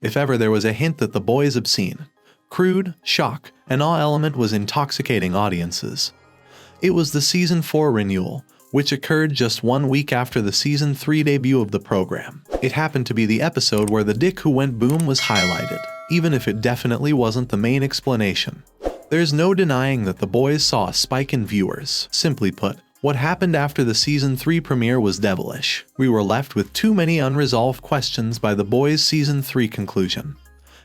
If ever there was a hint that The Boys' obscene, crude, shock, and awe element was intoxicating audiences, it was the Season 4 renewal, which occurred just 1 week after the Season 3 debut of the program. It happened to be the episode where the dick who went boom was highlighted, even if it definitely wasn't the main explanation. There's no denying that The Boys saw a spike in viewers. Simply put, what happened after the Season 3 premiere was devilish. We were left with too many unresolved questions by The Boys' Season 3 conclusion,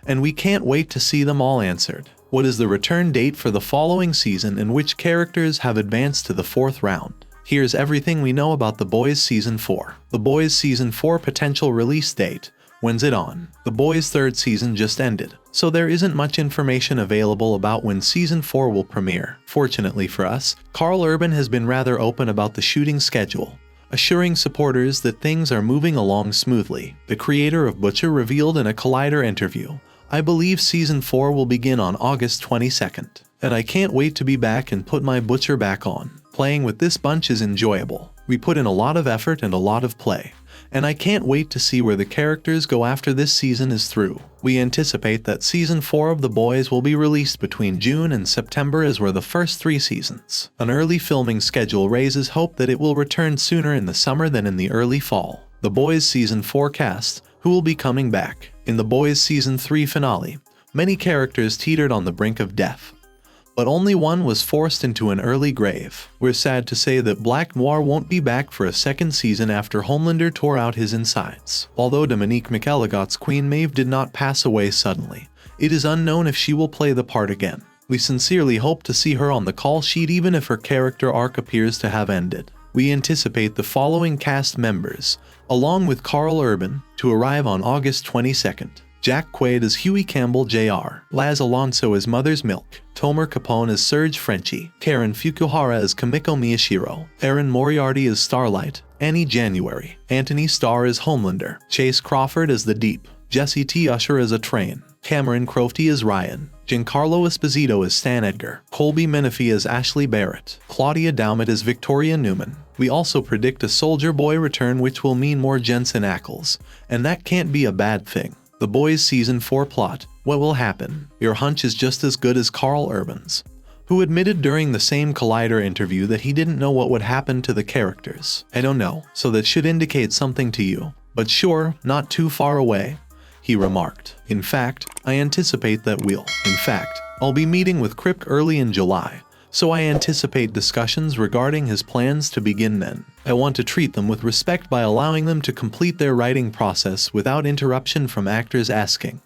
and we can't wait to see them all answered. What is the return date for the following season, and which characters have advanced to the 4th round? Here's everything we know about The Boys Season 4. The Boys Season 4 potential release date. When's it on? The Boys' 3rd season just ended, so there isn't much information available about when Season 4 will premiere. Fortunately for us, Karl Urban has been rather open about the shooting schedule, assuring supporters that things are moving along smoothly. The creator of Butcher revealed in a Collider interview, "I believe Season 4 will begin on August 22nd, and I can't wait to be back and put my Butcher back on. Playing with this bunch is enjoyable. We put in a lot of effort and a lot of play, and I can't wait to see where the characters go after this season is through." We anticipate that Season 4 of The Boys will be released between June and September, as were the first 3 seasons. An early filming schedule raises hope that it will return sooner in the summer than in the early fall. The Boys Season 4 cast, who will be coming back. In The Boys Season 3 finale, many characters teetered on the brink of death, but only one was forced into an early grave. We're sad to say that Black Noir won't be back for a 2nd season after Homelander tore out his insides. Although Dominique McElligot's Queen Maeve did not pass away suddenly, it is unknown if she will play the part again. We sincerely hope to see her on the call sheet, even if her character arc appears to have ended. We anticipate the following cast members, along with Karl Urban, to arrive on August 22nd. Jack Quaid as Huey Campbell Jr., Laz Alonso as Mother's Milk, Tomer Capone as Serge Frenchie, Karen Fukuhara as Kamiko Miyashiro, Erin Moriarty as Starlight, Annie January, Anthony Starr as Homelander, Chase Crawford as The Deep, Jesse T. Usher as Atrain, Cameron Crofty as Ryan, Giancarlo Esposito as Stan Edgar, Colby Menifee as Ashley Barrett, Claudia Daumet as Victoria Newman. We also predict a Soldier Boy return, which will mean more Jensen Ackles, and that can't be a bad thing. The Boys Season 4 plot. What will happen? Your hunch is just as good as Karl Urban's, who admitted during the same Collider interview that he didn't know what would happen to the characters. "I don't know, so that should indicate something to you. But sure, not too far away," he remarked. "In fact, I anticipate that I'll be meeting with Kripke early in July, so I anticipate discussions regarding his plans to begin then. I want to treat them with respect by allowing them to complete their writing process without interruption from actors asking,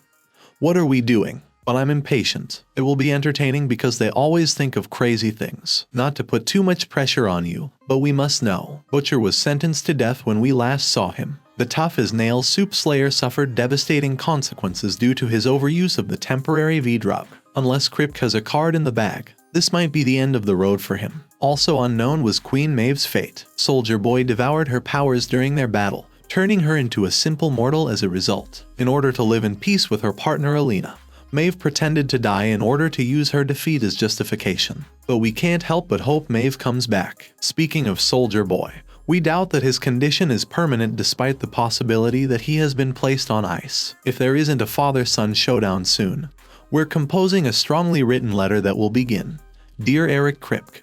'What are we doing?' But I'm impatient. It will be entertaining because they always think of crazy things. Not to put too much pressure on you, but we must know. Butcher was sentenced to death when we last saw him. The tough-as-nails Soup Slayer suffered devastating consequences due to his overuse of the temporary V-drug. Unless Kripke has a card in the bag, this might be the end of the road for him." Also unknown was Queen Maeve's fate. Soldier Boy devoured her powers during their battle, turning her into a simple mortal as a result. In order to live in peace with her partner Alina, Maeve pretended to die in order to use her defeat as justification. But we can't help but hope Maeve comes back. Speaking of Soldier Boy, we doubt that his condition is permanent, despite the possibility that he has been placed on ice. If there isn't a father-son showdown soon, we're composing a strongly written letter that will begin, "Dear Eric Kripke,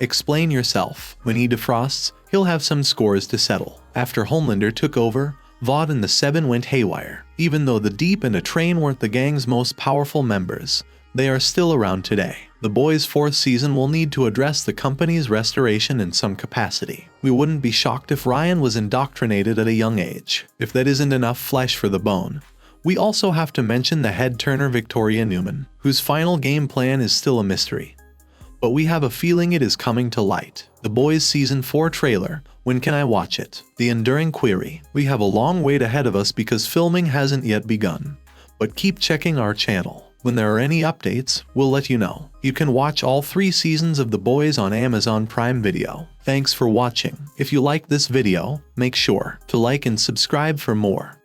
explain yourself." When he defrosts, he'll have some scores to settle. After Homelander took over, Vought and the Seven went haywire. Even though the Deep and Atrain weren't the gang's most powerful members, they are still around today. The Boys' 4th season will need to address the company's restoration in some capacity. We wouldn't be shocked if Ryan was indoctrinated at a young age. If that isn't enough flesh for the bone, we also have to mention the head-turner Victoria Newman, whose final game plan is still a mystery. But we have a feeling it is coming to light. The Boys Season 4 trailer. When can I watch it? The enduring query. We have a long wait ahead of us because filming hasn't yet begun. But keep checking our channel. When there are any updates, we'll let you know. You can watch all 3 seasons of The Boys on Amazon Prime Video. Thanks for watching. If you like this video, make sure to like and subscribe for more.